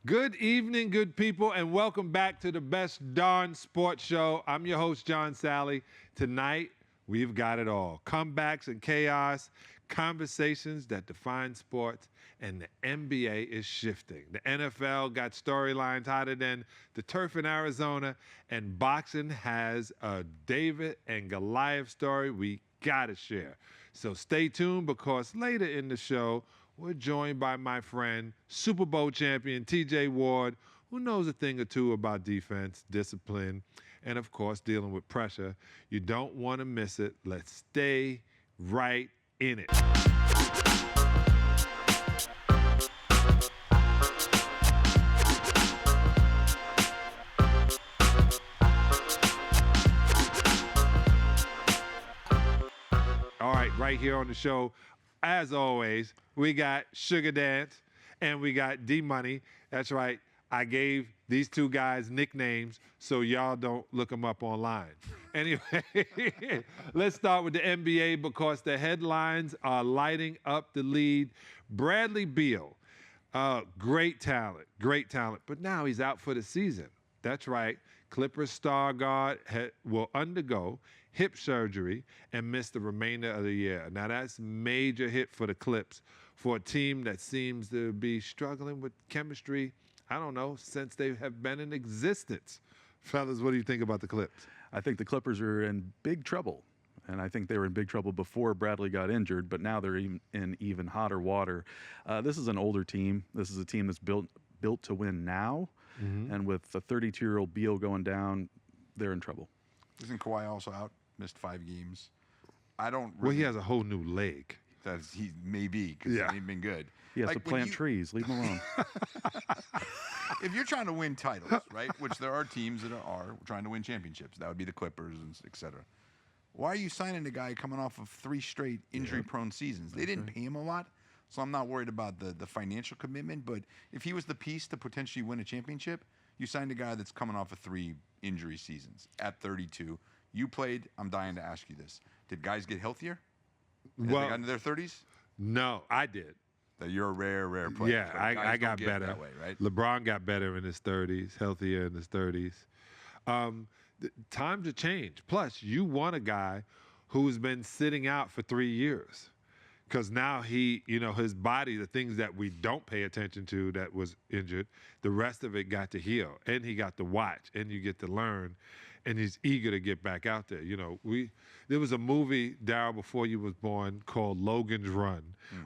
Good evening, good people, and welcome back to the best darn sports show. I'm your host, John Salley. Tonight, we've got it all. Comebacks and chaos, conversations that define sports, and the NBA is shifting. The NFL got storylines hotter than the turf in Arizona, and boxing has a David and Goliath story we gotta share. So stay tuned because later in the show, we're joined by my friend, Super Bowl champion TJ Ward, who knows a thing or two about defense, discipline, and of course, dealing with pressure. You don't want to miss it. Let's stay right in it. All right, right here on the show, as always, we got Sugar Dance and we got D-Money. That's right. I gave these two guys nicknames so y'all don't look them up online. Anyway, let's start with the NBA because the headlines are lighting up the lead. Bradley Beal, great talent, but now he's out for the season. That's right. Clippers star guard will undergo hip surgery and miss the remainder of the year. Now that's major hit for the Clips, for a team that seems to be struggling with chemistry, I don't know, since they have been in existence. Fellas, what do you think about the Clips? I think the Clippers are in big trouble. And I think they were in big trouble before Bradley got injured, but now they're in even hotter water. This is an older team. This is a team that's built to win now. Mm-hmm. And with the 32-year-old Beal going down, they're in trouble. Isn't Kawhi also out? Missed 5 games. I don't. Well, he has a whole new leg. He may be because he ain't been good. He has to plant trees. Leave him alone. If you're trying to win titles, right, which there are teams that are trying to win championships, that would be the Clippers, and et cetera. Why are you signing a guy coming off of 3 straight injury-prone seasons? They didn't pay him a lot, so I'm not worried about the financial commitment. But if he was the piece to potentially win a championship, you signed a guy that's coming off of 3 injury seasons at 32. You played. I'm dying to ask you this: did guys get healthier as they got into their 30s? No, I did. That you're a rare player. Yeah, I got better. That way, right? LeBron got better in his 30s, healthier in his 30s. Times have changed. Plus, you want a guy who's been sitting out for 3 years. Because now his body, the things that we don't pay attention to that was injured, the rest of it got to heal. And he got to watch, and you get to learn. And he's eager to get back out there. There was a movie, Darryl, before you was born, called Logan's Run,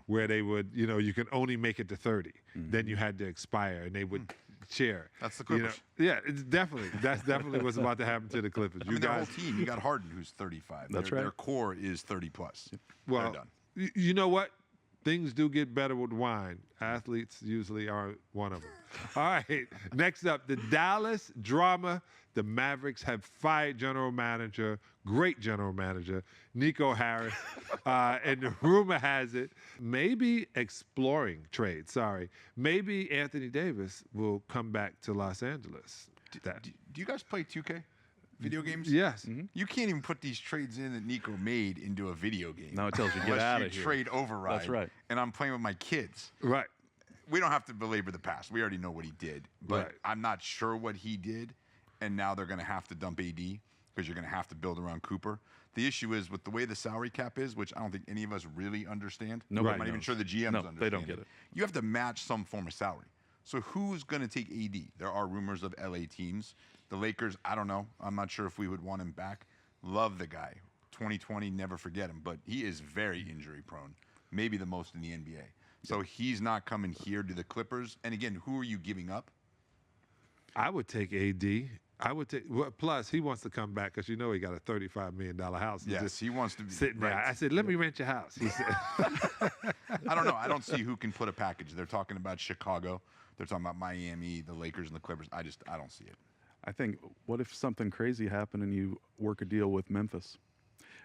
where they would, you can only make it to 30. Then you had to expire, and they would cheer. That's the Clippers. That's definitely what's about to happen to the Clippers. Their whole team, you got Harden, who's 35. That's right. Their core is 30 plus. Well, they're done. You know what? Things do get better with wine. Athletes usually are one of them. All right, next up, the Dallas drama. The Mavericks have fired great general manager, Nico Harris. And the rumor has it, maybe exploring trade, maybe Anthony Davis will come back to Los Angeles. Do you guys play 2K? Video games? Yes. Mm-hmm. You can't even put these trades in that Nico made into a video game. No, it tells you get out of here. Trade override. That's right. And I'm playing with my kids. Right. We don't have to belabor the past. We already know what he did. But I'm not sure what he did. And now they're going to have to dump AD because you're going to have to build around Cooper. The issue is with the way the salary cap is, which I don't think any of us really understand. Nobody I'm not even sure the GMs understand. They don't get it. You have to match some form of salary. So who's going to take AD? There are rumors of LA teams. The Lakers, I don't know. I'm not sure if we would want him back. Love the guy. 2020, never forget him. But he is very injury prone, maybe the most in the NBA. So he's not coming here to the Clippers. And again, who are you giving up? I would take AD. Plus, he wants to come back because he got a $35 million house. Yes, he wants to be sitting there. I said, let me rent your house. He said. I don't know. I don't see who can put a package. They're talking about Chicago. They're talking about Miami, the Lakers, and the Clippers. I don't see it. I think, what if something crazy happened and you work a deal with Memphis?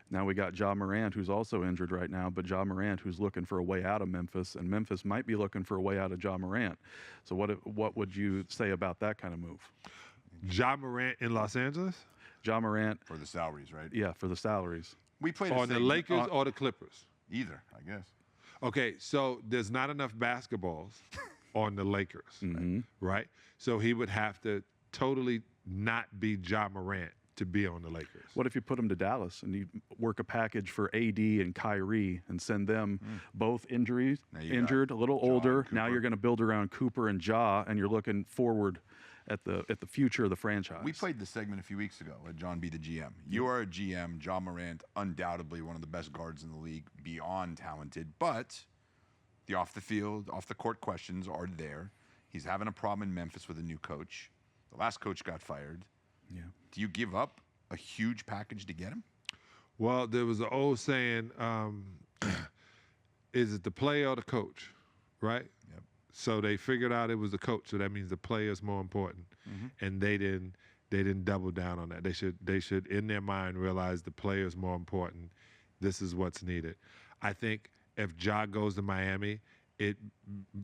Now we got Ja Morant, who's also injured right now, but Ja Morant, who's looking for a way out of Memphis, and Memphis might be looking for a way out of Ja Morant. So what would you say about that kind of move? Ja Morant in Los Angeles? Ja Morant. For the salaries, right? Yeah, for the salaries. We played on the Lakers or the Clippers? Either, I guess. Okay, so there's not enough basketballs on the Lakers, right? So he would have to totally not be Ja Morant to be on the Lakers. What if you put him to Dallas and you work a package for AD and Kyrie and send them both injured, a little older. Now you're going to build around Cooper and Ja, and you're looking forward at the future of the franchise. We played this segment a few weeks ago. Let John be the GM. You are a GM. Ja Morant, undoubtedly one of the best guards in the league, beyond talented, but the off the field, off the court questions are there. He's having a problem in Memphis with a new coach. The last coach got fired. Yeah. Do you give up a huge package to get him? Well, there was an old saying, is it the player or the coach, right? Yep. So they figured out it was the coach, so that means the player is more important. And they didn't double down on that. They should in their mind realize the player is more important. This is what's needed. I think if Ja goes to Miami, it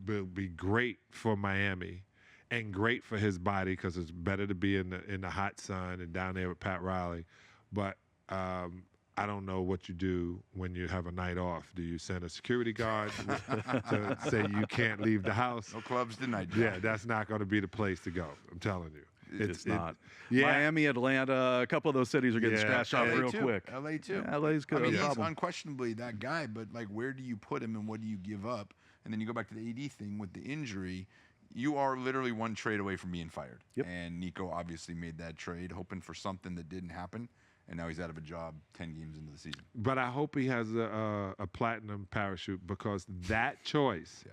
will be great for Miami and great for his body because it's better to be in the hot sun and down there with Pat Riley. But I don't know what you do when you have a night off. Do you send a security guard to say you can't leave the house? No clubs tonight. Yeah, that's not going to be the place to go. I'm telling you. It's not. Yeah. Miami, Atlanta, a couple of those cities are getting scratched off real quick. LA too. Yeah, LA's good. I mean, he's problem. unquestionably that guy, but like, where do you put him and what do you give up? And then you go back to the AD thing with the injury. You are literally one trade away from being fired. Yep. And Nico obviously made that trade, hoping for something that didn't happen. And now he's out of a job 10 games into the season. But I hope he has a platinum parachute because that choice,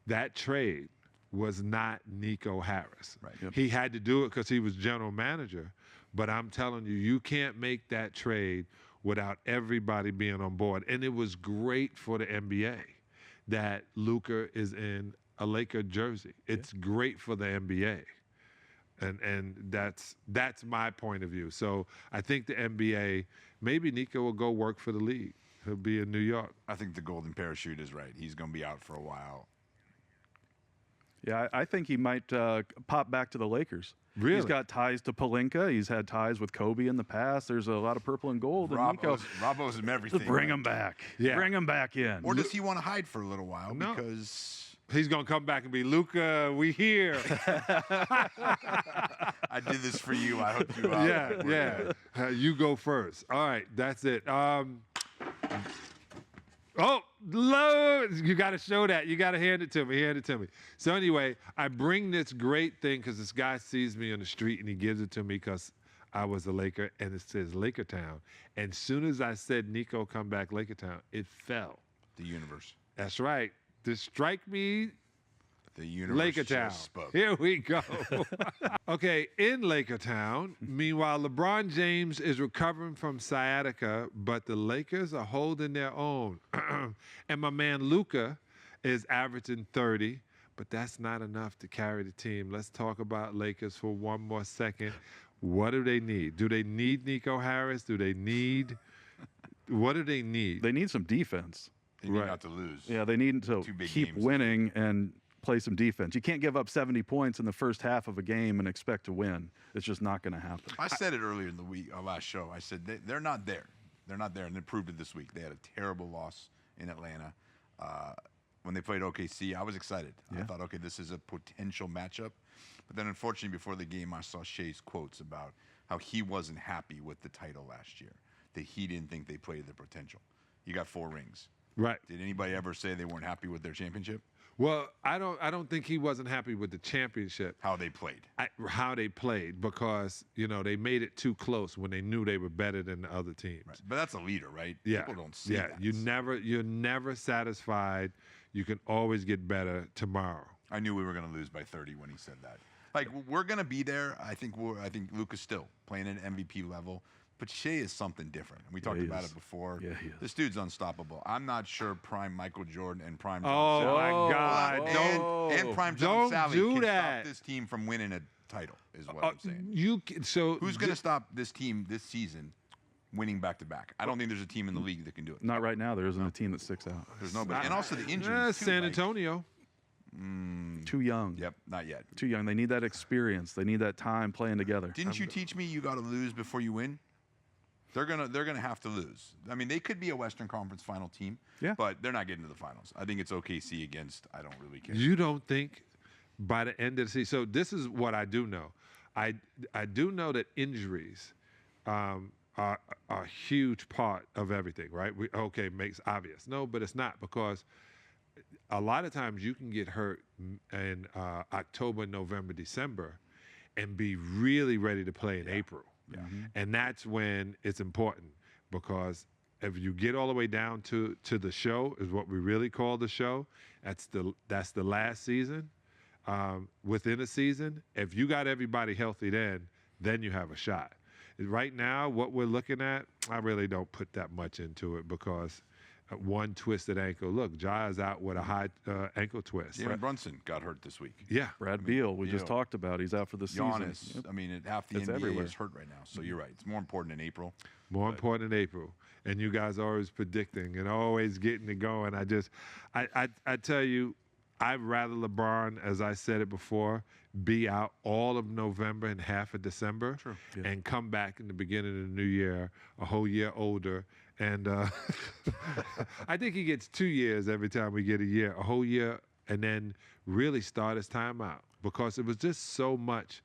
that trade, was not Nico Harris. Right. Yep. He had to do it because he was general manager. But I'm telling you, you can't make that trade without everybody being on board. And it was great for the NBA that Luka is in a Laker jersey. It's great for the NBA. And that's my point of view. So I think the NBA, maybe Nico will go work for the league. He'll be in New York. I think the golden parachute is right. He's going to be out for a while. Yeah, I think he might pop back to the Lakers. Really? He's got ties to Pelinka. He's had ties with Kobe in the past. There's a lot of purple and gold. And Nico, Rabo's him everything. bring him back. Yeah. Bring him back in. Or does he want to hide for a little while? No. Because He's going to come back and be, Luka, we here. I did this for you. I hooked you up. Yeah. You go first. All right, that's it. You got to show that. You got to hand it to me. Hand it to me. So anyway, I bring this great thing because this guy sees me on the street and he gives it to me because I was a Laker and it says Laker Town. And as soon as I said Nico come back Laker Town, it fell. The universe. That's right. To strike me, The universe Laker Town. just spoke. Here we go. Okay, in Laker Town, meanwhile, LeBron James is recovering from sciatica, but the Lakers are holding their own. And my man Luka is averaging 30, but that's not enough to carry the team. Let's talk about Lakers for one more second. What do they need? Do they need Nico Harris? What do they need? They need some defense. They need not to lose. Yeah, they need to keep games. winning and play some defense. You can't give up 70 points in the first half of a game and expect to win. It's just not going to happen. I said it earlier in the week, our last show. I said they're not there. They're not there, and they proved it this week. They had a terrible loss in Atlanta. When they played OKC, I was excited. Yeah. I thought, okay, this is a potential matchup. But then, unfortunately, before the game, I saw Shea's quotes about how he wasn't happy with the title last year, that he didn't think they played their potential. You got 4 rings. Right. Did anybody ever say they weren't happy with their championship? Well, I don't think he wasn't happy with the championship. How they played. How they played, because they made it too close when they knew they were better than the other teams. Right. But that's a leader, right? Yeah. People don't see that. You're never satisfied. You can always get better tomorrow. I knew we were going to lose by 30 when he said that. Like, we're going to be there. I think Luka's still playing at an MVP level. But Shea is something different. We talked about it before. Yeah, he is. This dude's unstoppable. I'm not sure prime Michael Jordan and prime Oh, John my Salley. God. And prime John don't Salley do can that. stop this team from winning a title, is what I'm saying. Who's going to stop this team this season winning back-to-back? I don't think there's a team in the league that can do it. Not right now. There isn't a team that sticks out. There's nobody. And also the injuries, too, San like- Antonio. Too young. Yep, not yet. Too young. They need that experience. They need that time playing together. Didn't you teach me you got to lose before you win? They're gonna have to lose. I mean, they could be a Western Conference final team, Yeah. but they're not getting to the finals. I think it's OKC against. I don't really care. You don't think by the end of the season. So this is what I do know. I do know that injuries are a huge part of everything, right? Makes obvious. No, but it's not, because a lot of times you can get hurt in October, November, December, and be really ready to play in April. Yeah. And that's when it's important, because if you get all the way down to the show, is what we really call the show. That's the last season. Within a season, if you got everybody healthy, then you have a shot. Right now, what we're looking at, I really don't put that much into it, because one twisted ankle. Look, Ja's out with a high ankle twist. Jalen Brunson got hurt this week. Yeah. Brad Beal, we just talked about. He's out for the season. Giannis. Yep. I mean, half the It's NBA everywhere. is hurt right now. So you're right. It's more important in April. More important in April. And you guys are always predicting and always getting it going. I tell you, I'd rather LeBron, as I said it before, be out all of November and half of December. True. Yeah. And come back in the beginning of the new year, a whole year older. And I think he gets 2 years every time we get a whole year, and then really start his time out, because it was just so much,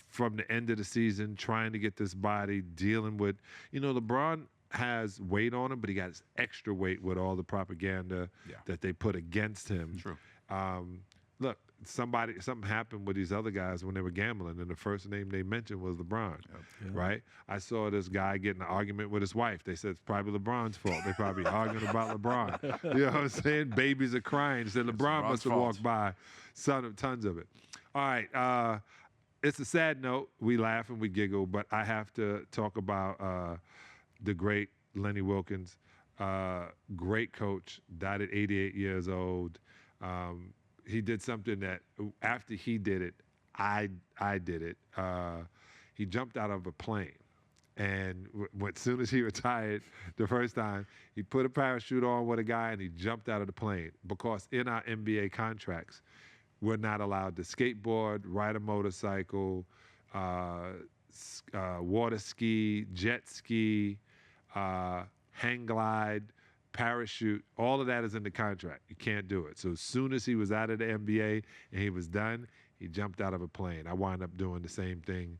from the end of the season, trying to get this body, dealing with, LeBron has weight on him, but he got his extra weight with all the propaganda that they put against him. True. Look, something happened with these other guys when they were gambling, and the first name they mentioned was LeBron, right? I saw this guy get in an argument with his wife. They said it's probably LeBron's fault. They probably arguing about LeBron. You know what I'm saying? Babies are crying. They said LeBron must have walked by. Tons of it. All right. It's a sad note. We laugh and we giggle, but I have to talk about the great Lenny Wilkens, great coach, died at 88 years old. He did something that after he did it, I did it. He jumped out of a plane. And as soon as he retired the first time, he put a parachute on with a guy and he jumped out of the plane, because in our NBA contracts, we're not allowed to skateboard, ride a motorcycle, water ski, jet ski, hang glide, parachute. All of that is in the contract. You can't do it. So as soon as he was out of the NBA and he was done, he jumped out of a plane. I wound up doing the same thing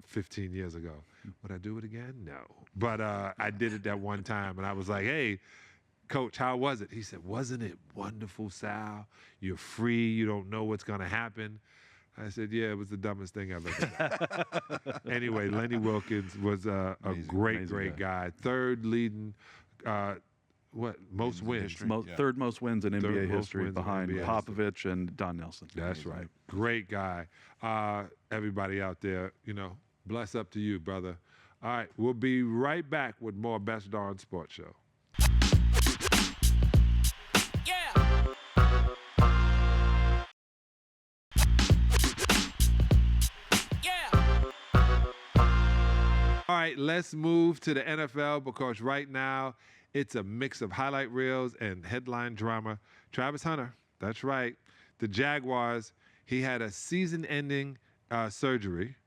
15 years ago. Would I do it again? No. But I did it that one time, and I was like, hey, Coach, how was it? He said, wasn't it wonderful, Sal? You're free. You don't know what's going to happen. I said, yeah, it was the dumbest thing I've ever done. Anyway, Lenny Wilkens was a great guy. Third leading, most wins? Third most wins in NBA history, wins in behind NBA Popovich and Don Nelson. That's right. Great guy. Everybody out there, bless up to you, brother. All right, we'll be right back with more Best Darn Sports Show. All right, let's move to the NFL, because right now it's a mix of highlight reels and headline drama. Travis Hunter, that's right. The Jaguars, he had a season-ending surgery,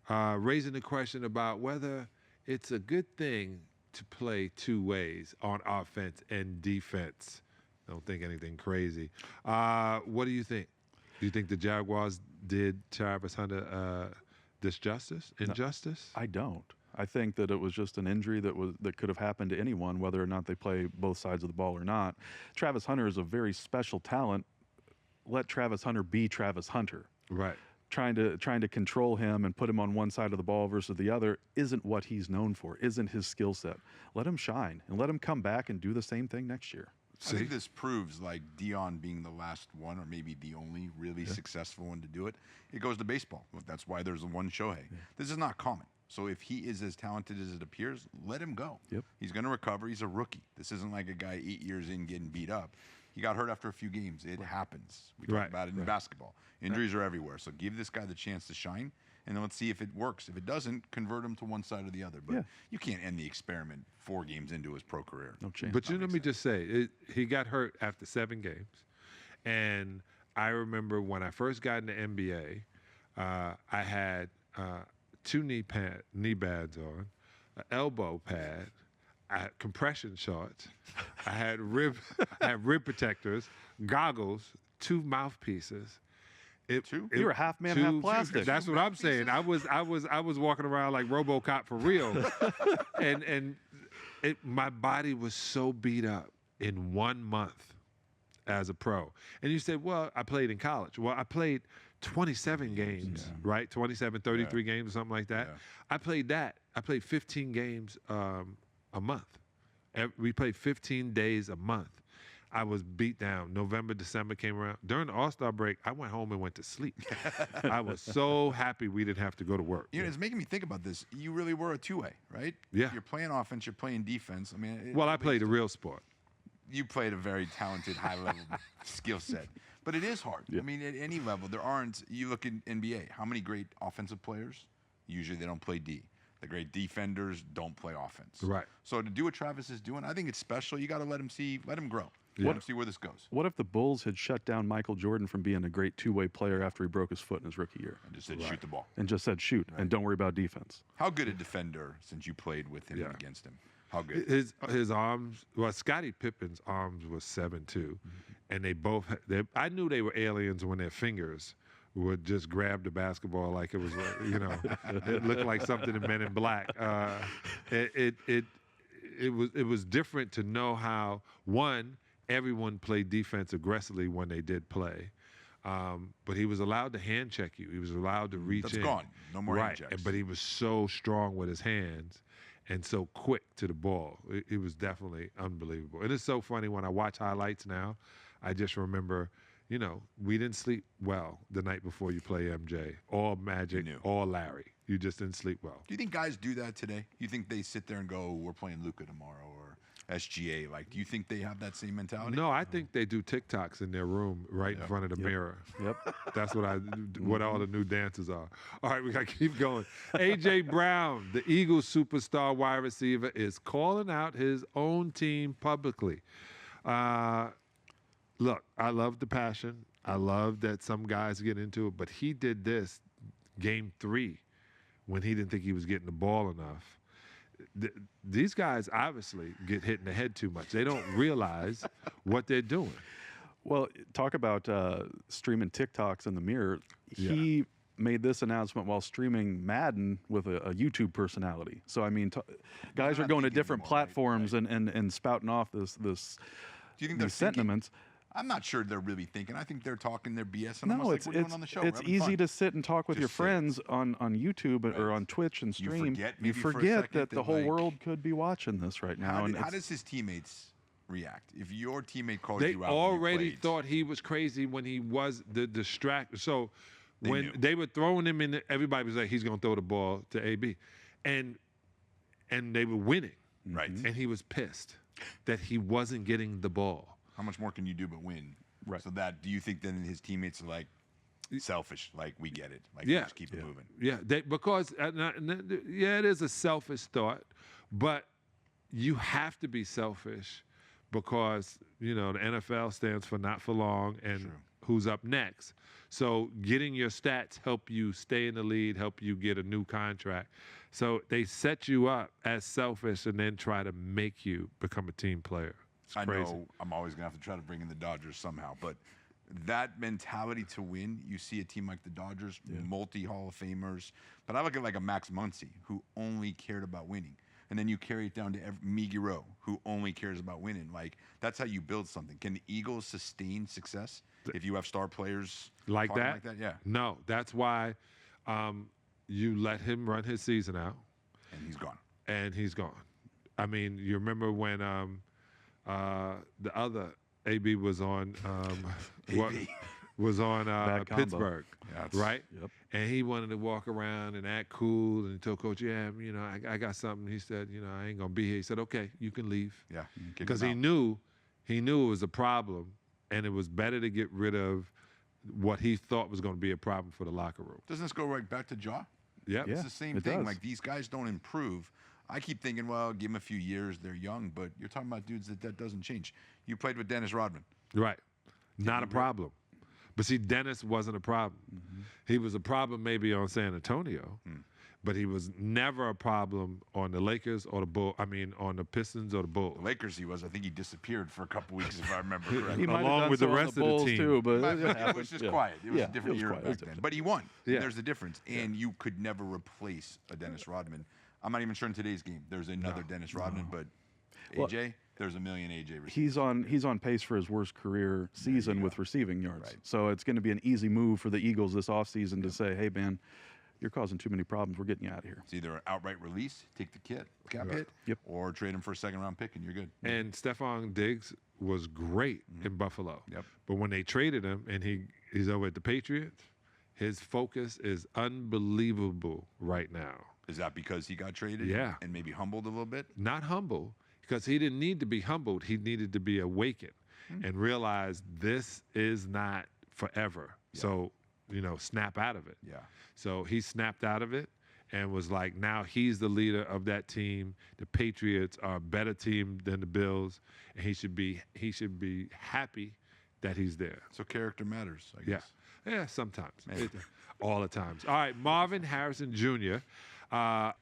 raising the question about whether it's a good thing to play two ways on offense and defense. Don't think anything crazy. What do you think? Do you think the Jaguars did Travis Hunter injustice? No, I don't. I think that it was just an injury that could have happened to anyone, whether or not they play both sides of the ball or not. Travis Hunter is a very special talent. Let Travis Hunter be Travis Hunter. Right. Trying to control him and put him on one side of the ball versus the other isn't what he's known for, isn't his skill set. Let him shine and let him come back and do the same thing next year. I think this proves, like Dion being the last one, or maybe the only really successful one to do it. It goes to baseball. That's why there's one Shohei. Yeah. This is not common. So if he is as talented as it appears, let him go. Yep. He's going to recover. He's a rookie. This isn't like a guy 8 years in getting beat up. He got hurt after a few games. It happens. We talk about it in basketball. Injuries are everywhere. So give this guy the chance to shine, and then let's see if it works. If it doesn't, convert him to one side or the other. But you can't end the experiment 4 games into his pro career. No chance. But let me just say, he got hurt after 7 games. And I remember when I first got in the NBA, I had 2 knee pads on, an elbow pad, I had compression shorts, I had rib protectors, goggles, 2 mouthpieces. You were half man, half plastic. That's what I'm saying. I was walking around like RoboCop for real, and my body was so beat up in 1 month as a pro. And you said, well, I played in college. Well, I played 27 games, right? 27, 33 games or something like that. Yeah. I played that. I played 15 games a month. We played 15 days a month. I was beat down. November, December came around. During the All-Star break, I went home and went to sleep. I was so happy we didn't have to go to work. You know, it's making me think about this. You really were a two-way, right? Yeah. You're playing offense, you're playing defense. I mean, Well, I played a real sport. You played a very talented, high-level skill set. But it is hard. I mean, at any level, there aren't. You look in NBA, how many great offensive players? Usually they don't play D. The great defenders don't play offense. Right. So to do what Travis is doing, I think it's special. You got to let him grow. Let him see where this goes. What if the Bulls had shut down Michael Jordan from being a great two-way player after he broke his foot in his rookie year? And just said, shoot the ball. And just said, shoot, and don't worry about defense. How good a defender, since you played with him and against him? How good? His arms, well, Scottie Pippen's arms was 7'2", and they both, I knew they were aliens when their fingers would just grab the basketball like it was, it looked like something in Men in Black. It was different to know how, one, everyone played defense aggressively when they did play. But he was allowed to hand check you. He was allowed to reach in. That's gone. No more hand checks. But he was so strong with his hands and so quick to the ball. It was definitely unbelievable. And it's so funny when I watch highlights now, I just remember, we didn't sleep well the night before you play MJ or Magic or Larry. You just didn't sleep well. Do you think guys do that today? You think they sit there and go, we're playing Luka tomorrow or SGA? Like, do you think they have that same mentality? No, I think they do TikToks in their room right in front of the mirror. Yep. That's what all the new dances are. All right, we got to keep going. A.J. Brown, the Eagles superstar wide receiver, is calling out his own team publicly. Look, I love the passion. I love that some guys get into it, but he did this game 3 when he didn't think he was getting the ball enough. These guys obviously get hit in the head too much. They don't realize what they're doing. Well, talk about streaming TikToks in the mirror. He made this announcement while streaming Madden with a YouTube personality. So, I mean, guys are going to different platforms and spouting off this Do you think they're sentiments. I'm not sure they're really thinking. I think they're talking their BS. No, like we're doing on the show. It's easy to sit and talk with your friends on YouTube or on Twitch and stream. You forget that the whole world could be watching this right now. How does his teammates react if your teammate calls they you out? Already thought he was crazy when he was the distract. So when they were throwing him in, everybody was like, he's going to throw the ball to AB, and they were winning. Right. And he was pissed that he wasn't getting the ball. How much more can you do but win? Right. So do you think then his teammates are like selfish? Like, we get it. Like, Yeah. just keep it moving. Yeah, because it is a selfish thought, but you have to be selfish because the NFL stands for not for long and who's up next. So getting your stats help you stay in the lead, help you get a new contract. So they set you up as selfish and then try to make you become a team player. I know I'm always going to have to try to bring in the Dodgers somehow, but that mentality to win, you see a team like the Dodgers, multi-Hall of Famers, but I look at like a Max Muncy who only cared about winning. And then you carry it down to Miggy Rowe, who only cares about winning. Like, that's how you build something. Can the Eagles sustain success if you have star players like that? Like that? Yeah. No, that's why you let him run his season out. And he's gone. I mean, you remember when the other AB was on Pittsburgh, right? Yep. And he wanted to walk around and act cool, and he told Coach, I got something. He said, I ain't gonna be here. He said, okay, you can leave. Yeah. Because he knew it was a problem, and it was better to get rid of what he thought was going to be a problem for the locker room. Doesn't this go right back to Jaw? Yep. It's the same thing. Like, these guys don't improve. I keep thinking, well, give them a few years. They're young, but you're talking about dudes that doesn't change. You played with Dennis Rodman. Right. Not a problem. But see, Dennis wasn't a problem. He was a problem maybe on San Antonio, but he was never a problem on the Lakers or on the Pistons or the Bulls. The Lakers, he was. I think he disappeared for a couple weeks, if I remember correctly. He might have Along done with the so on rest of the Bulls team. too, but But it happened. was just Yeah. quiet. It was Yeah, a different it was era quiet. It back was then. different. But he won. Yeah. There's the difference. And you could never replace a Dennis Rodman. I'm not even sure in today's game there's another Dennis Rodman, but AJ, there's a million AJ receivers. He's on pace for his worst career season with receiving yards. Right. So it's going to be an easy move for the Eagles this offseason to say, hey, man, you're causing too many problems. We're getting you out of here. It's either an outright release, take the cap hit, or trade him for a second-round pick, and you're good. And Stephon Diggs was great in Buffalo. Yep. But when they traded him and he's over at the Patriots, his focus is unbelievable right now. Is that because he got traded? Yeah. And maybe humbled a little bit? Not humble, because he didn't need to be humbled. He needed to be awakened and realize this is not forever. So, snap out of it. Yeah. So he snapped out of it and was like, now he's the leader of that team. The Patriots are a better team than the Bills, and he should be happy that he's there. So character matters, I guess. Yeah, sometimes. All the times. All right, Marvin Harrison Jr.,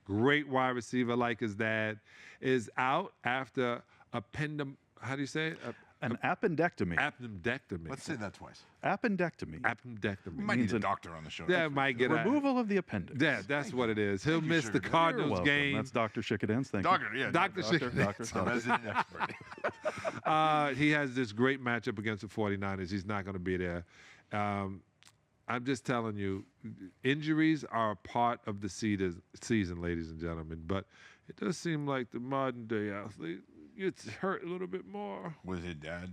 great wide receiver like his dad, is out after how do you say it? An appendectomy. Appendectomy. Let's say that twice. Appendectomy. Appendectomy. We might need a doctor on the show. That might get Removal of the appendix. Yeah, that's what it is. He'll Thank you, miss the Sugar Daddy. Cardinals Welcome. game. That's Dr. Shikadens. Thank Doctor, yeah. Dr. Doctor. Resident expert. He has this great matchup against the 49ers. He's not going to be there. I'm just telling you, injuries are a part of the season, ladies and gentlemen. But it does seem like the modern day athlete gets hurt a little bit more. Was it dad?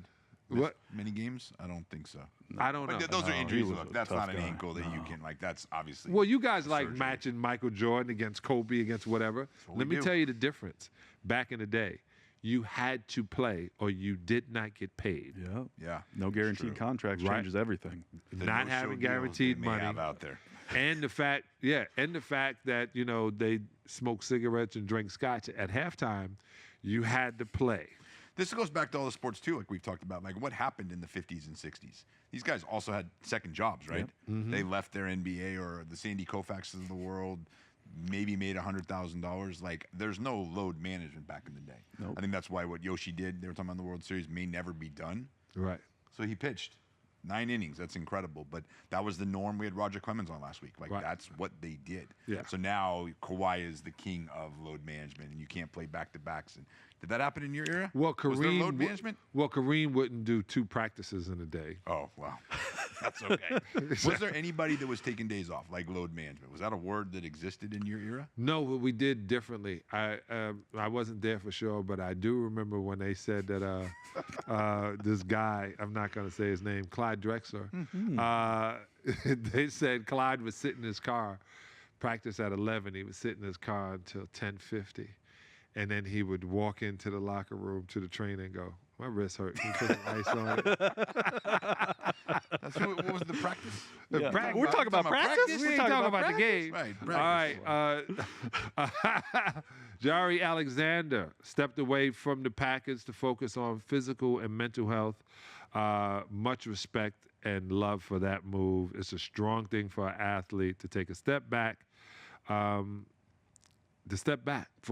What? Many games? I don't think so. I don't know. But those are No, injuries. he was Look, a that's tough not an guy. ankle that you can, that's obviously. Well, you guys like surgery. matching Michael Jordan against Kobe against whatever. what Let we me do. tell you the difference. Back in the day, you had to play or you did not get paid. Yeah. Yeah. No guaranteed contracts Right. changes everything. The Not no-show having deals guaranteed they may money. have out there. And the fact that, they smoke cigarettes and drink scotch at halftime, you had to play. This goes back to all the sports too, like we've talked about. Like what happened in the 50s and 60s? These guys also had second jobs, right? They left their NBA or the Sandy Koufaxes of the world, maybe made $100,000. Like there's no load management back in the day. Nope. I think that's why what Yoshi did, they were talking about in the World Series, may never be done. Right. So he pitched 9 innings. That's incredible. But that was the norm. We had Roger Clemens on last week. Like that's what they did. Yeah. So now Kawhi is the king of load management, and you can't play back-to-backs. And did that happen in your era? Well, was there Kareem load management? Well, Kareem wouldn't do 2 practices in a day. Oh, wow. That's okay. Was there anybody that was taking days off, like load management? Was that a word that existed in your era? No, but we did differently. I wasn't there for sure, but I do remember when they said that this guy, I'm not going to say his name, Clyde Drexler, they said Clyde was sitting in his car, practice at 11. He would sit in his car until 10:50. And then he would walk into the locker room to the trainer and go, my wrist hurt. Can you put some ice on it? That's what was the practice? Yeah. Practice. We're talking about practice? We ain't talking about the game. Right, All right. Jari Alexander stepped away from the Packers to focus on physical and mental health. Much respect and love for that move. It's a strong thing for an athlete to take a step back, for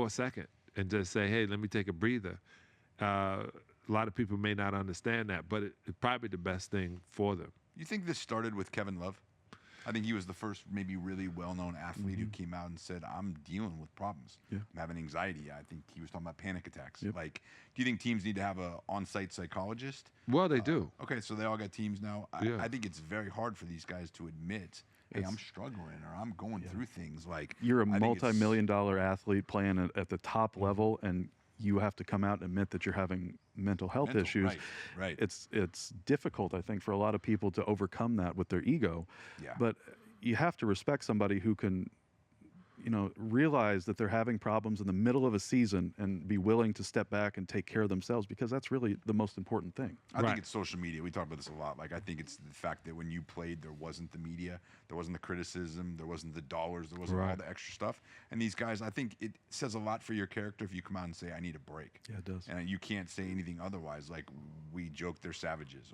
a second and just say, hey, let me take a breather. A lot of people may not understand that, but it's probably the best thing for them. You think this started with Kevin Love? I think he was the first maybe really well-known athlete who came out and said, I'm dealing with problems. Yeah. I'm having anxiety. I think he was talking about panic attacks. Yep. Like, do you think teams need to have an on-site psychologist? Well, they do. Okay, so they all got teams now. Yeah. I think it's very hard for these guys to admit, hey, I'm struggling or I'm going through things. Like You're a I think it's- multi-million-dollar athlete playing at the top level, and you have to come out and admit that you're having mental health Mental, issues. right. It's difficult, I think, for a lot of people to overcome that with their ego. Yeah. But you have to respect somebody who can, realize that they're having problems in the middle of a season and be willing to step back and take care of themselves, because that's really the most important thing. I Right. think it's social media. We talk about this a lot. Like, I think it's the fact that when you played, there wasn't the media, there wasn't the criticism, there wasn't the dollars, there wasn't all Right. the extra stuff. And these guys, I think it says a lot for your character if you come out and say, I need a break. Yeah, it does. And you can't say anything otherwise. Like, we joke they're savages,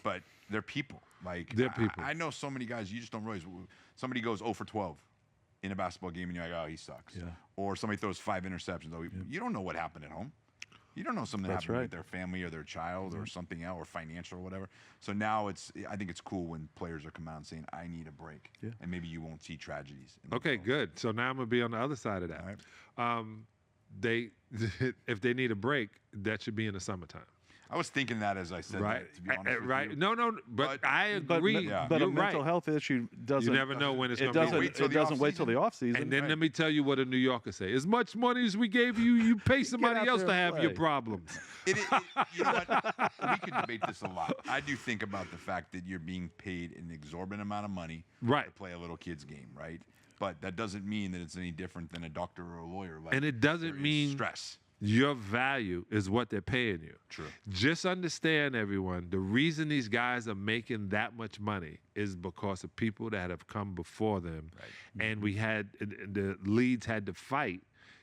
but they're people. Like, They're people. I know so many guys, you just don't realize. Somebody goes 0 for 12. in a basketball game and you're like, oh, he sucks. Yeah. Or somebody throws 5 interceptions. Oh, you don't know what happened at home. You don't know something That's happened right. with their family or their child or something else or financial or whatever. So now I think it's cool when players are coming out and saying, I need a break. Yeah. And maybe you won't see tragedies. in the Okay, world. good. So now I'm gonna be on the other side of that. All right. They, if they need a break, that should be in the summertime. I was thinking that as I said Right. that, to be honest with Right. you. No, but I But, agree. but a You're mental right. health issue doesn't. You never know when it's it going to doesn't. be. Wait till It the doesn't wait till the off season. And then Right. let me tell you what a New Yorker say. As much money as we gave you, you pay somebody out else there to and have your play. problems. You know what? We could debate this a lot. I do think about the fact that you're being paid an exorbitant amount of money Right. to play a little kid's game, right? But that doesn't mean that it's any different than a doctor or a lawyer. Like, And it doesn't there is mean stress. Your value is what they're paying you. True. Just understand, everyone, the reason these guys are making that much money is because of people that have come before them. Right. And the leads had to fight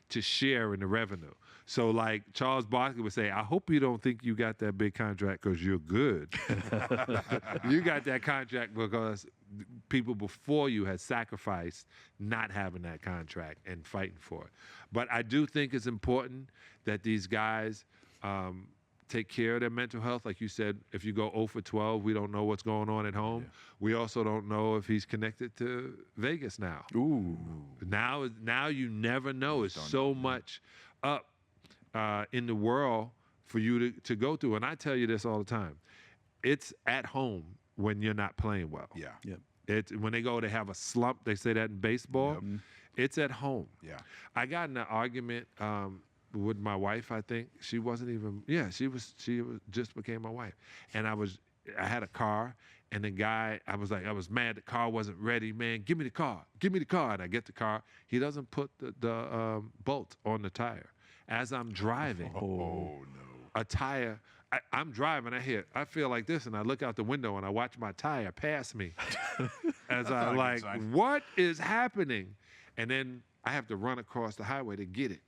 to share in the revenue. So like Charles Barkley would say, I hope you don't think you got that big contract because you're good. You got that contract because people before you had sacrificed not having that contract and fighting for it. But I do think it's important that these guys take care of their mental health. Like you said, if you go 0 for 12, we don't know what's going on at home. Yeah. We also don't know if he's connected to Vegas now. Ooh. Now you never know. It's so much up in the world for you to go through. And I tell you this all the time. It's at home when you're not playing well. Yeah. Yep. It's when they go to have a slump, they say that in baseball. Yep. It's at home. Yeah. I got in an argument with my wife, I think. She wasn't even, she was just became my wife. And I had a car, and the guy, I was mad the car wasn't ready. Man, give me the car. And I get the car. He doesn't put the bolt on the tire. As I'm driving, Oh, no. a tire, I'm driving, I feel like this, and I look out the window and I watch my tire pass me. As not a I'm good like, sign. what is happening? And then I have to run across the highway to get it.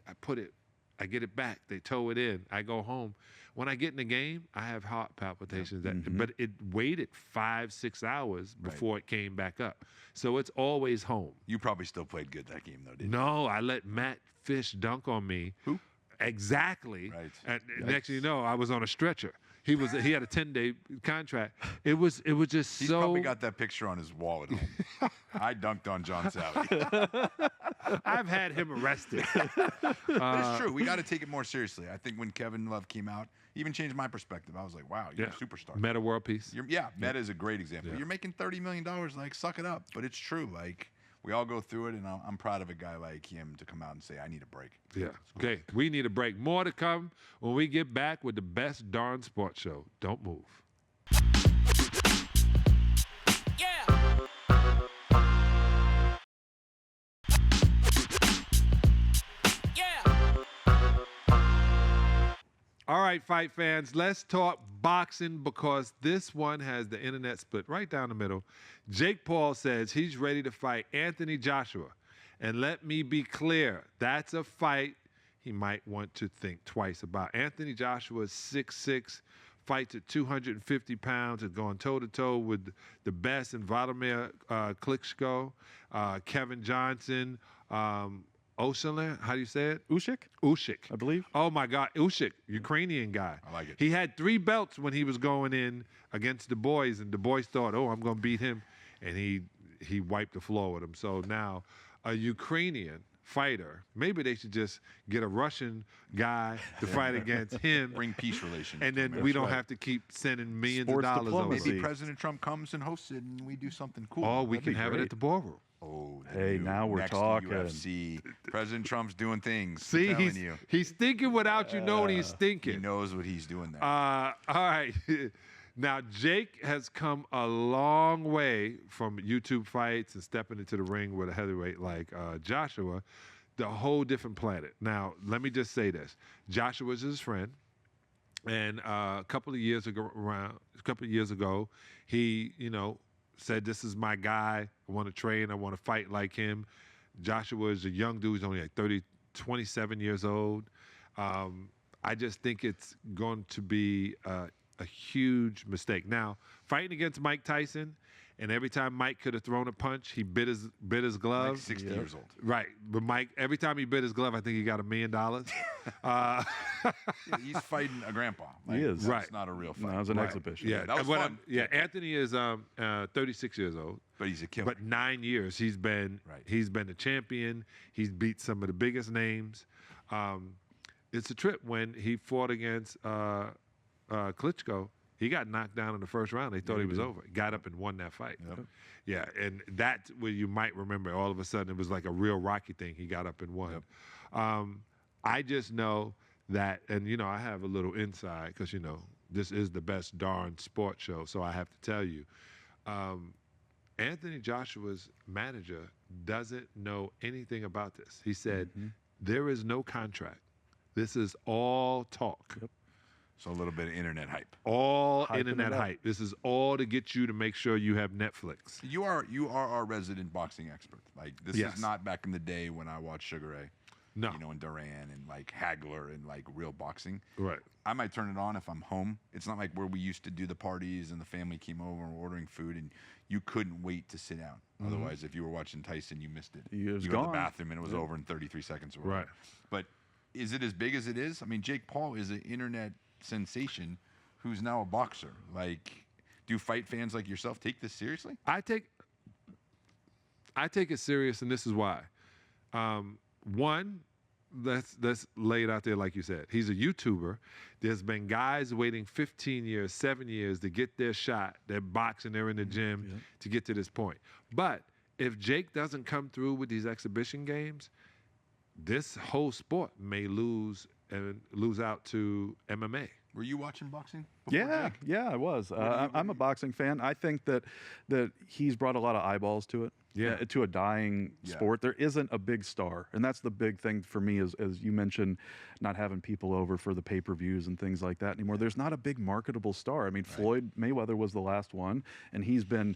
I get it back. They tow it in. I go home. When I get in the game, I have heart palpitations. But it waited 5-6 hours before it came back up. So it's always home. You probably still played good that game, though, didn't you? No, I let Matt Fish dunk on me. Who? Exactly. Right. And next thing you know, I was on a stretcher. He had a 10-day contract. It was just He's so. probably got that picture on his wall at home. I dunked on John Salley. I've had him arrested. But it's true. We got to take it more seriously. I think when Kevin Love came out, even changed my perspective. I was like, wow, you're a superstar. Meta world peace. Meta is a great example. Yeah. You're making $30 million. Like, suck it up. But it's true. Like, we all go through it, and I'm proud of a guy like him to come out and say, I need a break. Yeah. Okay. We need a break. More to come when we get back with the best darn sports show. Don't move. All right, fight fans, let's talk boxing because this one has the internet split right down the middle. Jake Paul says he's ready to fight Anthony Joshua. And let me be clear, that's a fight he might want to think twice about. Anthony Joshua is 6'6", fights at 250 pounds, is going toe-to-toe with the best in Vladimir Klitschko, Kevin Johnson, Oshalan, how do you say it? Usyk, Usyk. I believe. Oh, my God. Usyk, Ukrainian guy. I like it. He had 3 belts when he was going in against Du Bois, and Du Bois thought, I'm going to beat him. And he wiped the floor with him. So now a Ukrainian fighter, maybe they should just get a Russian guy to fight against him. Bring peace relations. And to then America. we don't have to keep sending millions Sports of dollars diplomacy. overseas. Maybe President Trump comes and hosts it, and we do something cool. Or we That'd can be have it great. at the ballroom. Oh, the Hey, new now we're next talking. UFC. President Trump's doing things. See, I'm telling you. he's thinking without you knowing he's He thinking. knows what he's doing there. All right. Now, Jake has come a long way from YouTube fights and stepping into the ring with a heavyweight like Joshua, the whole different planet. Now, let me just say this. Joshua's his friend. And a couple of years ago, he, said, this is my guy. I want to train. I want to fight like him. Joshua is a young dude. He's only like 27 years old. I just think it's going to be a huge mistake. Now, fighting against Mike Tyson and every time Mike could have thrown a punch, he bit his glove. Like 60 years old. Right, but Mike, every time he bit his glove, I think he got $1 million. Yeah, he's fighting a grandpa. Like, He is. That's Right. not a real fight. No, it was an exhibition. Yeah, that was but, fun. Anthony is 36 years old. But he's a killer. But 9 years he's been the champion. He's beat some of the biggest names. It's a trip when he fought against Klitschko. He got knocked down in the first round. They thought he was over. He got up and won that fight. Yep. Yeah, and that's where you might remember all of a sudden it was like a real Rocky thing. He got up and won. Yep. I just know that, and I have a little insight because this is the best darn sports show, so I have to tell you. Anthony Joshua's manager doesn't know anything about this. He said, there is no contract. This is all talk. Yep. So a little bit of internet hype. All Hyping internet it up. hype. This is all to get you to make sure you have Netflix. You are our resident boxing expert. Like this Yes. is not back in the day when I watched Sugar Ray. No. And Duran and like Hagler and like real boxing. Right. I might turn it on if I'm home. It's not like where we used to do the parties and the family came over and were ordering food and you couldn't wait to sit down. Otherwise, if you were watching Tyson, you missed it. It was you go to the gone. bathroom and it was over in 33 seconds or whatever. Right. But is it as big as it is? I mean, Jake Paul is an internet sensation who's now a boxer. Like, do fight fans like yourself take this seriously? I take it serious, and this is why. One, let's lay it out there like you said. He's a YouTuber. There's been guys waiting 15 years, 7 years to get their shot. They're boxing, they're in the gym to get to this point. But if Jake doesn't come through with these exhibition games, this whole sport may lose out to MMA. Were you watching boxing before Yeah, Jake? yeah, I was. I'm a boxing fan. I think that he's brought a lot of eyeballs to it. Yeah. To a dying sport. There isn't a big star, and that's the big thing for me. As you mentioned, not having people over for the pay-per-views and things like that anymore. There's not a big marketable star. I mean, Floyd Mayweather was the last one, and he's been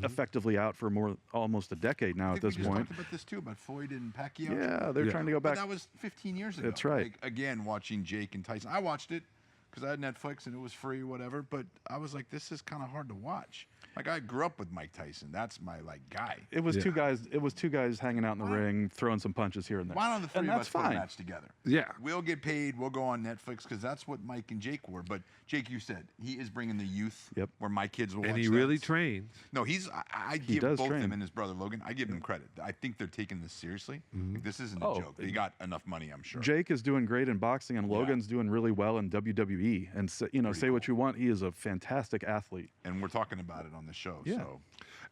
effectively out for almost a decade now at this We point. talked about this too, about Floyd and Pacquiao. Yeah, they're trying to go But back. that was 15 years ago. That's right. Like, again, watching Jake and Tyson. I watched it because I had Netflix and it was free, whatever. But I was like, this is kind of hard to watch. Like, I grew up with Mike Tyson. That's my guy. It was two guys. It was two guys hanging out in the ring, throwing some punches here and there. Why don't the three and of that's us put a fine. match together? Yeah. We'll get paid. We'll go on Netflix because that's what Mike and Jake were. But Jake, you said he is bringing the youth. Yep. Where my kids will And watch he that. really trains. No, I He give does both train. him and his brother Logan. I give them credit. I think they're taking this seriously. Like, this isn't a Oh, joke. They got enough money, I'm sure. Jake is doing great in boxing, and Logan's doing really well in WWE. And say what you want, he is a fantastic athlete. And we're talking about it on the show. Yeah. So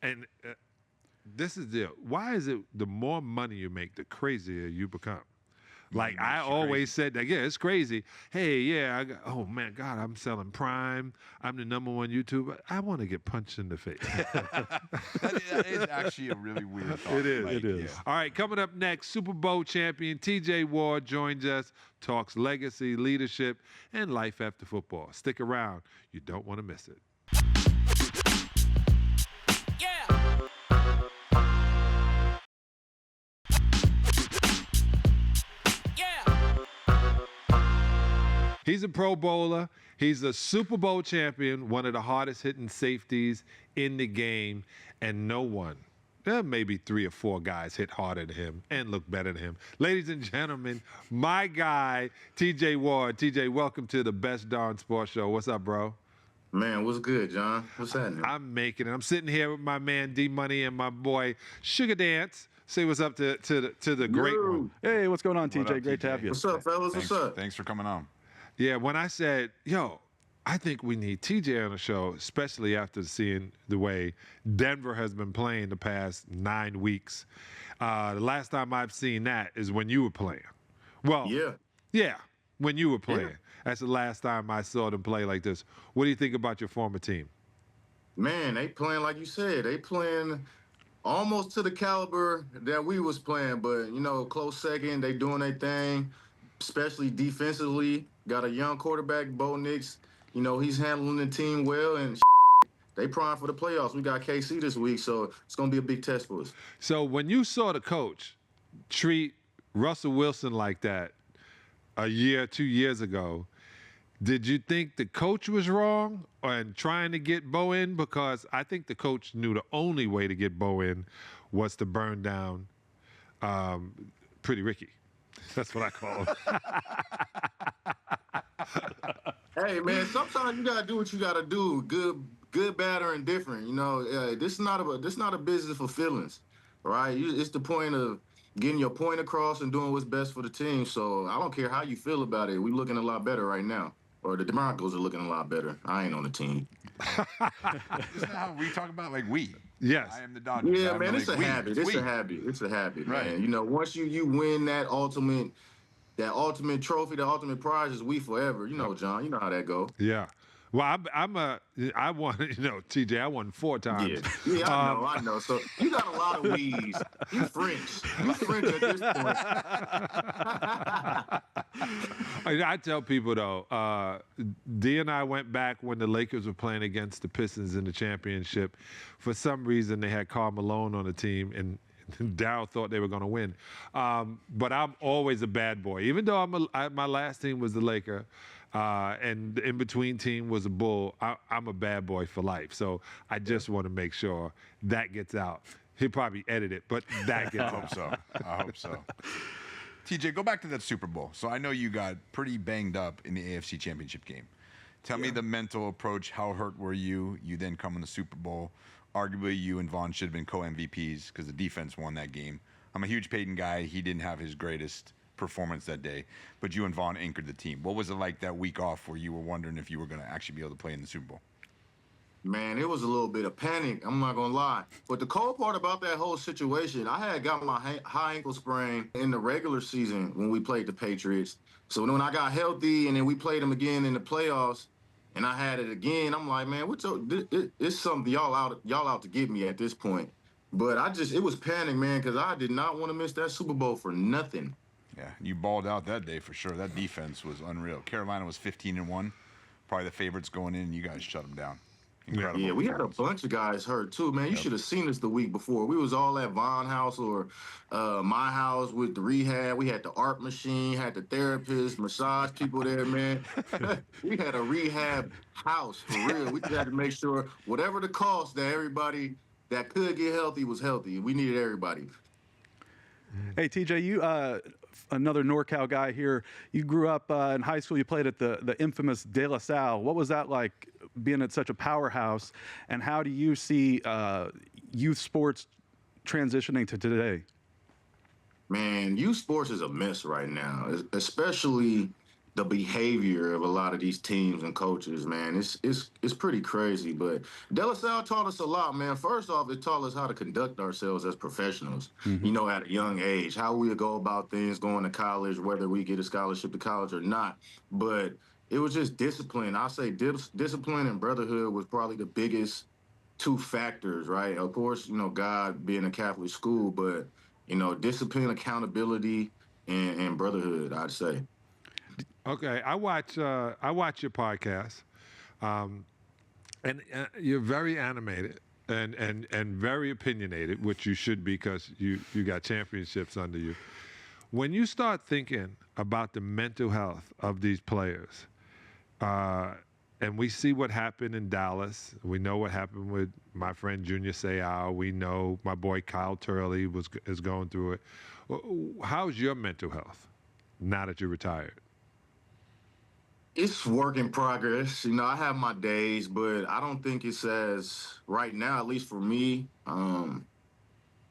And this is the deal. Why is it the more money you make, the crazier you become? Like I always said that, yeah, it's crazy. Hey, yeah, oh man, God, I'm selling Prime. I'm the #1 YouTuber. I want to get punched in the face. that is actually a really weird thought. It is. Like, It is. yeah. All right, coming up next, Super Bowl champion TJ Ward joins us, talks legacy, leadership, and life after football. Stick around. You don't want to miss it. He's a Pro Bowler. He's a Super Bowl champion, one of the hardest hitting safeties in the game, and no one, there may be 3 or 4 guys hit harder than him and look better than him. Ladies and gentlemen, my guy, TJ Ward. TJ, welcome to the best darn sports show. What's up, bro? Man, what's good, John? What's happening? I'm making it. I'm sitting here with my man D Money and my boy Sugar Dance. Say what's up to the great Yo. one. Hey, what's going on, What TJ? up, Great to TJ? have you. What's up, fellas? Thanks, What's up? thanks for coming on. Yeah, when I said, yo, I think we need TJ on the show, especially after seeing the way Denver has been playing the past 9 weeks. The last time I've seen that is when you were playing. Well, Yeah. when you were playing. That's the last time I saw them play like this. What do you think about your former team? Man, they playing like you said. They playing almost to the caliber that we was playing, but close second. They doing their thing, especially defensively. Got a young quarterback, Bo Nix. He's handling the team well, and they prime for the playoffs. We got KC this week, so it's gonna be a big test for us. So when you saw the coach treat Russell Wilson like that a year, 2 years ago, Did you think the coach was wrong on trying to get Bo in? Because I think the coach knew the only way to get Bo in was to burn down Pretty Ricky. That's what I call him. Hey man, sometimes you gotta do what you gotta do. Good, bad, or indifferent. You know, this is not a business for feelings, right? It's the point of getting your point across and doing what's best for the team. So I don't care how you feel about it. We're looking a lot better right now, or the Broncos are looking a lot better. I ain't on the team. Isn't that how we talk about we? Yes. I am the Dodgers. Yeah, I'm man, the, it's a we. habit. It's It's we. a habit. It's a habit, Right. man. You know, once you win that ultimate trophy, the ultimate prize is we forever. You know, John, you know how that go. Yeah. Well, I won, TJ, I won 4 times. Yeah, I know. So you got a lot of we's. You French. You French at this point. I tell people, though, D and I went back when the Lakers were playing against the Pistons in the championship. For some reason, they had Karl Malone on the team, and Darryl thought they were going to win. But I'm always a bad boy. Even though my last team was the Laker, and the in-between team was a Bull, I'm a bad boy for life. So I just want to make sure that gets out. He'll probably edit it, but that gets out. I hope so. TJ, go back to that Super Bowl. So I know you got pretty banged up in the AFC Championship game. Tell me the mental approach. How hurt were you? You then come in the Super Bowl. Arguably, you and Vaughn should have been co-MVPs because the defense won that game. I'm a huge Peyton guy. He didn't have his greatest performance that day, but you and Vaughn anchored the team. What was it like that week off where you were wondering if you were going to actually be able to play in the Super Bowl? Man, it was a little bit of panic. I'm not gonna lie. But the cold part about that whole situation, I had got my high ankle sprain in the regular season when we played the Patriots. So when I got healthy and then we played them again in the playoffs, and I had it again, I'm like, man, it's something y'all out to get me at this point. But it was panic, man, because I did not want to miss that Super Bowl for nothing. Yeah, you balled out that day for sure. That defense was unreal. Carolina was 15-1, probably the favorites going in, and you guys shut them down. Incredible. Yeah, we had a bunch of guys hurt too, man. You should have seen us the week before. We was all at Von house or my house with the rehab. We had the art machine, had the therapist, massage people there, man. We had a rehab house for real. We just had to make sure whatever the cost that everybody that could get healthy was healthy. We needed everybody. Hey, TJ, you another NorCal guy here. You grew up in high school. You played at the infamous De La Salle. What was that like, being at such a powerhouse? And how do you see youth sports transitioning to today? Man, youth sports is a mess right now, especially the behavior of a lot of these teams and coaches, man. It's pretty crazy. But De La Salle taught us a lot, man. First off, it taught us how to conduct ourselves as professionals, at a young age, how we would go about things going to college, whether we get a scholarship to college or not. But it was just discipline. I say discipline and brotherhood was probably the biggest 2 factors, right? Of course, God being a Catholic school, but, discipline, accountability, and brotherhood, I'd say. Okay, I watch your podcast, and you're very animated and very opinionated, which you should be because you got championships under you. When you start thinking about the mental health of these players, and we see what happened in Dallas, we know what happened with my friend Junior Seau, we know my boy Kyle Turley is going through it. How's your mental health now that you're retired? It's work in progress. I have my days, but I don't think it's right now, at least for me,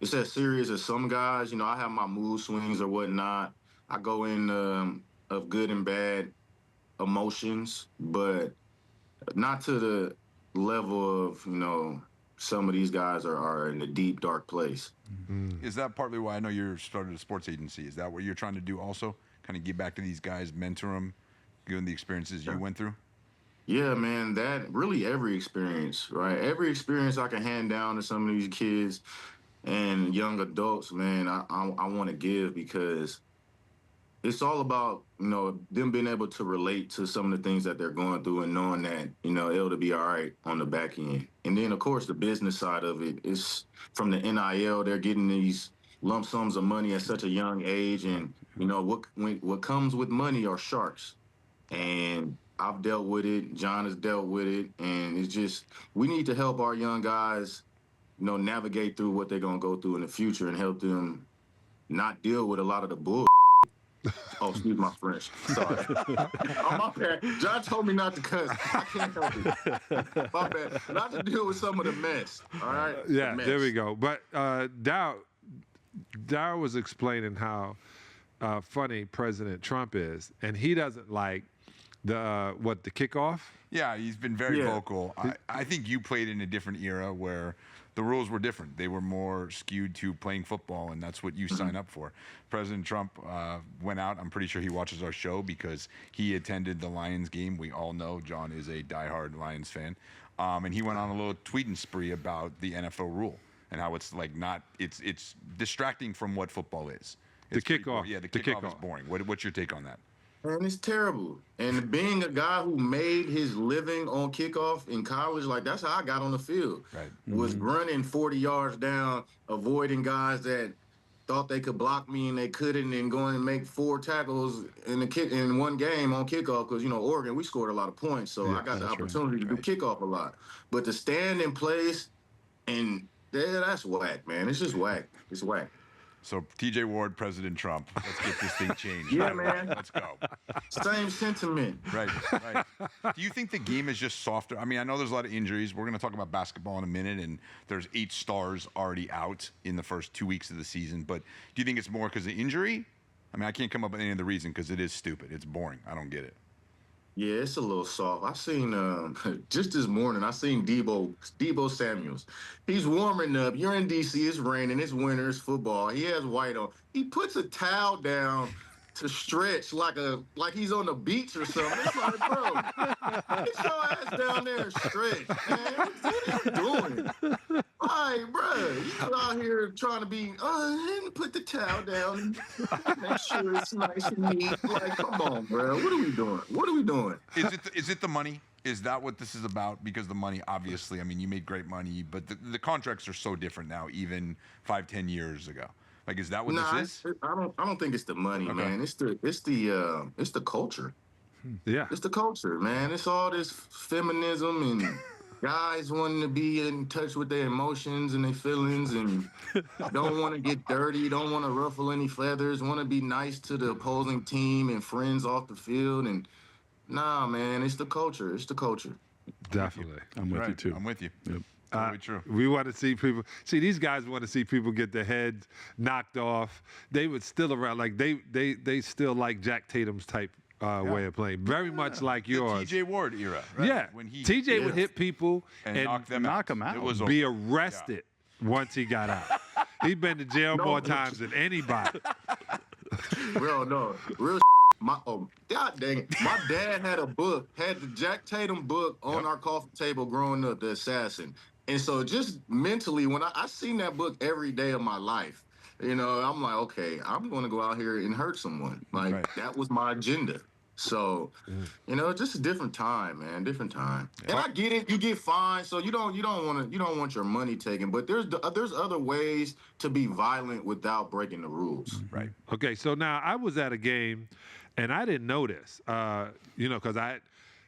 it's as serious as some guys. I have my mood swings or whatnot. I go in of good and bad emotions, but not to the level of, some of these guys are in a deep, dark place. Mm-hmm. Is that partly why I know you're started a sports agency? Is that what you're trying to do also? Kind of give back to these guys, mentor them, given the experiences you went through? Yeah, man, that really every experience, right? Every experience I can hand down to some of these kids and young adults, man, I want to give because it's all about, them being able to relate to some of the things that they're going through and knowing that, it'll be all right on the back end. And then, of course, the business side of it is from the NIL. They're getting these lump sums of money at such a young age. And, what comes with money are sharks. And I've dealt with it. John has dealt with it, and it's just we need to help our young guys, navigate through what they're gonna go through in the future and help them not deal with a lot of the bull. Oh, excuse my French. Sorry. Oh, my bad. John told me not to cuss. I can't help it. My bad. Not to deal with some of the mess. All right. Yeah, there we go. But Dow was explaining how funny President Trump is, and he doesn't like the kickoff. Yeah, he's been very vocal. I think you played in a different era where the rules were different. They were more skewed to playing football, and that's what you sign up for. President Trump went out. I'm pretty sure he watches our show because he attended the Lions game. We all know John is a diehard Lions fan. And he went on a little tweeting spree about the NFL rule and how it's like it's distracting from what football is. The kickoff. Yeah, the kickoff is boring. What's your take on that? Man, it's terrible. And being a guy who made his living on kickoff in college, like that's how I got on the field. Right. Was running 40 yards down, avoiding guys that thought they could block me and they couldn't, and going and make 4 tackles in one game on kickoff because Oregon, we scored a lot of points, so I got the opportunity to do kickoff a lot. But to stand in place and that's whack, man. It's just whack. It's whack. So TJ Ward, President Trump. Let's get this thing changed. Yeah, man. Let's go. Same sentiment. Right. Do you think the game is just softer? I mean, I know there's a lot of injuries. We're going to talk about basketball in a minute, and there's 8 stars already out in the first 2 weeks of the season. But do you think it's more because of injury? I mean, I can't come up with any other reason because it is stupid. It's boring. I don't get it. Yeah, it's a little soft. I seen just this morning. I seen Debo Samuels. He's warming up. You're in DC. It's raining. It's winter. It's football. He has white on. He puts a towel down to stretch like he's on the beach or something. It's like, bro, get your ass down there and stretch, man. What are you doing? All right, bro. You out here trying to be, put the towel down, make sure it's nice and neat. Like, come on, bro. What are we doing? What are we doing? Is it the money? Is that what this is about? Because the money, obviously, I mean, you made great money, but the contracts are so different now, even 5-10 years ago. Like, is that what this is? I don't think it's the money, man. It's the culture. Yeah. It's the culture, man. It's all this feminism and guys wanting to be in touch with their emotions and their feelings and don't want to get dirty, don't want to ruffle any feathers, want to be nice to the opposing team and friends off the field. And nah, man, it's the culture. It's the culture. Definitely. I'm with you too. I'm with you. Yep. Totally true. We want to see people. See, these guys want to see people get their heads knocked off. They would still around, like they still like Jack Tatum's type way of playing, very much like yours. The TJ Ward era. Right? Yeah, When TJ would hit people and knock them out. It was be arrested once he got out. He'd been to jail more times than anybody. Real God dang it. My dad had the Jack Tatum book on our coffee table growing up, The Assassin. And so just mentally, when I seen that book every day of my life, I'm like, okay, I'm going to go out here and hurt someone. Like, that was my agenda. So, just a different time, man, different time. And I get it, you get fined, so you don't want your money taken. But there's other ways to be violent without breaking the rules. Right. Okay, so now I was at a game, and I didn't notice, because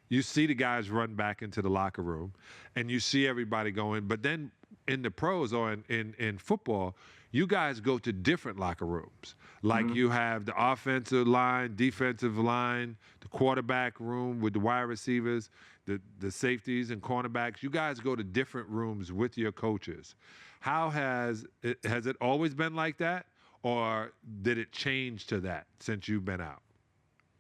you see the guys run back into the locker room, and you see everybody going. But then in the pros or in football, you guys go to different locker rooms. Like you have the offensive line, defensive line, the quarterback room with the wide receivers, the safeties and cornerbacks. You guys go to different rooms with your coaches. How has it always been like that, or did it change to that since you've been out?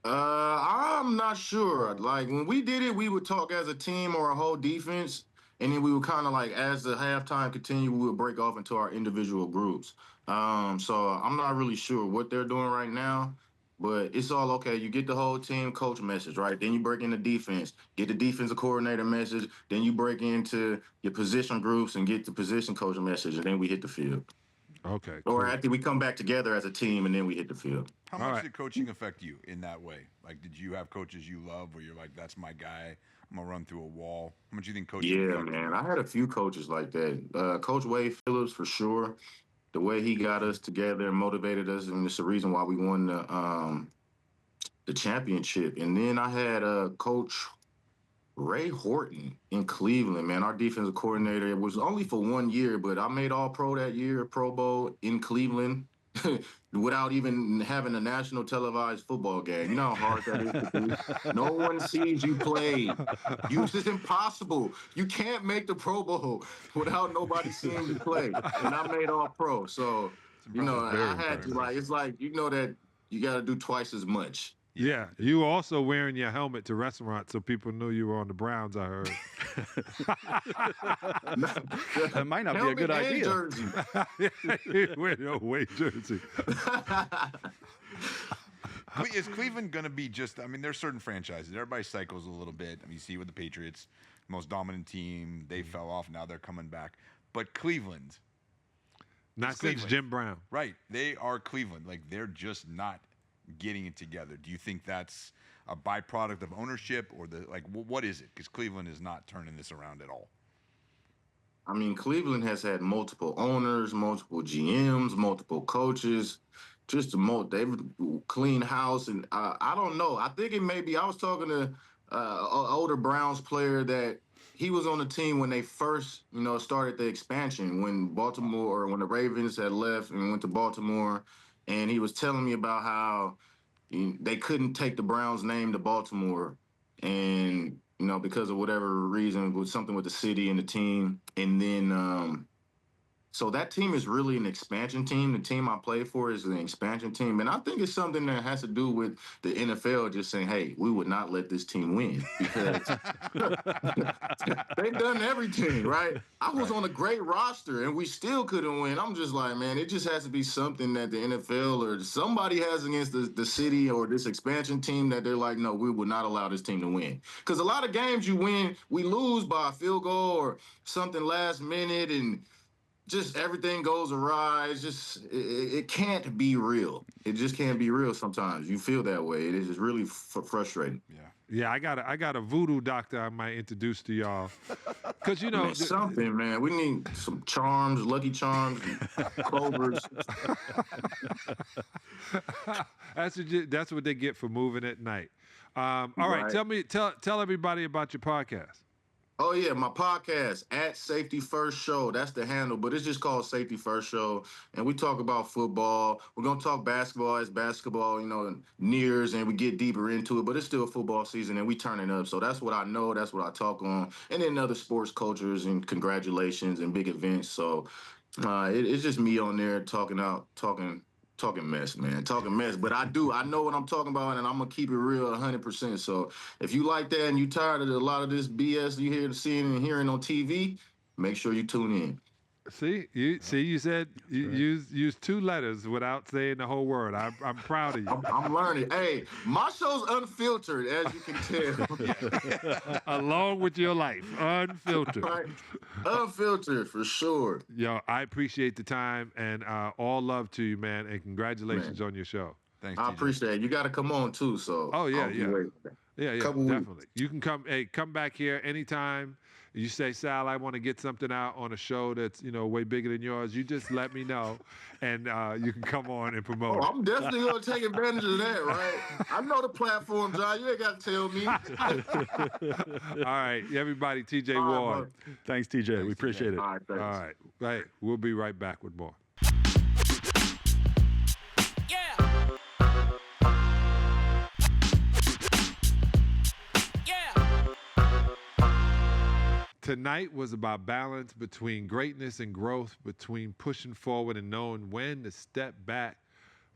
I'm not sure. Like, when we did it, we would talk as a team or a whole defense, and then we would kind of like, as the halftime continued, we would break off into our individual groups. So I'm not really sure what they're doing right now, but it's all okay. You get the whole team coach message, right? Then you break into defense, get the defensive coordinator message. Then you break into your position groups and get the position coach message, and then we hit the field. Okay. Or after we come back together as a team, and then we hit the field. How much did coaching affect you in that way? Like, did you have coaches you love where you're like, that's my guy, I'm going to run through a wall? How much do you think coaching affected you? Man. I had a few coaches like that. Coach Wade Phillips, for sure. The way he got us together and motivated us, and it's the reason why we won the the championship. And then I had Coach Ray Horton in Cleveland, man. Our defensive coordinator. It was only for 1 year, but I made All-Pro that year, Pro Bowl in Cleveland, without even having a national televised football game. You know how hard that is to do. No one sees you play. It's just impossible. You can't make the Pro Bowl without nobody seeing you play. And I made All-Pro, so I had to it's like that you got to do twice as much. Yeah, you were also wearing your helmet to restaurants so people knew you were on the Browns, I heard. That might not be a good idea. Jersey. You wear your away jersey. Is Cleveland going to be just, I mean, there's certain franchises. Everybody cycles a little bit. I mean, you see with the Patriots, most dominant team, they fell off. Now they're coming back. But Cleveland. Not since Jim Brown. Right. They are Cleveland. Like, they're just not getting it together. Do you think that's a byproduct of ownership, or what is it? Because Cleveland is not turning this around at all. I mean, Cleveland has had multiple owners, multiple GMs, multiple coaches, they've clean house. And I don't know. I think it may be, I was talking to an older Browns player that he was on the team when they first, started the expansion, when the Ravens had left and went to Baltimore. And he was telling me about how they couldn't take the Browns' name to Baltimore, and because of whatever reason, with something with the city and the team. And then so that team is really an expansion team. The team I play for is an expansion team. And I think it's something that has to do with the NFL just saying, hey, we would not let this team win, because they've done everything, right? I was on a great roster and we still couldn't win. I'm just like, man, it just has to be something that the NFL or somebody has against the city or this expansion team that they're like, no, we would not allow this team to win. Because a lot of games we lose by a field goal or something last minute, and just everything goes awry. It's just it can't be real. It just can't be real sometimes. You feel that way. It is just really frustrating. Yeah, I got a voodoo doctor I might introduce to y'all. Because, something, man. We need some charms, Lucky Charms, clovers. That's what they get for moving at night. All right, tell everybody about your podcast. Oh, yeah, my podcast, at Safety First Show. That's the handle, but it's just called Safety First Show. And we talk about football. We're going to talk basketball as basketball, nears, and we get deeper into it. But it's still football season, and we turn it up. So that's what I know. That's what I talk on. And then other sports cultures and congratulations and big events. So it's just me on there talking mess, man. Talking mess. But I know what I'm talking about, and I'm going to keep it real 100%. So if you like that and you tired of a lot of this BS you seeing and hearing on TV, make sure you tune in. You said you used 2 letters without saying the whole word. I'm proud of you. I'm learning. Hey, my show's unfiltered, as you can tell. Along with your life, unfiltered. Right. Unfiltered, for sure. Yo, I appreciate the time, and all love to you, man, and congratulations on your show. Thanks, I appreciate it. You got to come on, too, so. Oh, yeah. Yeah, definitely. Weeks. You can come back here anytime. You say, Sal, I want to get something out on a show that's, way bigger than yours. You just let me know, and you can come on and promote it. I'm definitely going to take advantage of that, right? I know the platform, John. You ain't got to tell me. All right, everybody, TJ Ward. Thanks, TJ. We appreciate it. All right, thanks. All right. We'll be right back with more. Tonight was about balance between greatness and growth, between pushing forward and knowing when to step back.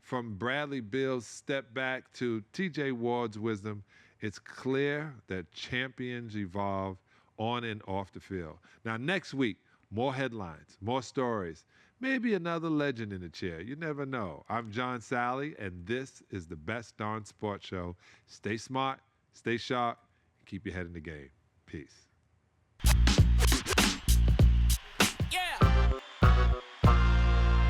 From Bradley Bill's step back to TJ Ward's wisdom, it's clear that champions evolve on and off the field. Now, next week, more headlines, more stories, maybe another legend in the chair. You never know. I'm John Salley, and this is the Best Darn Sports Show. Stay smart, stay sharp, and keep your head in the game. Peace.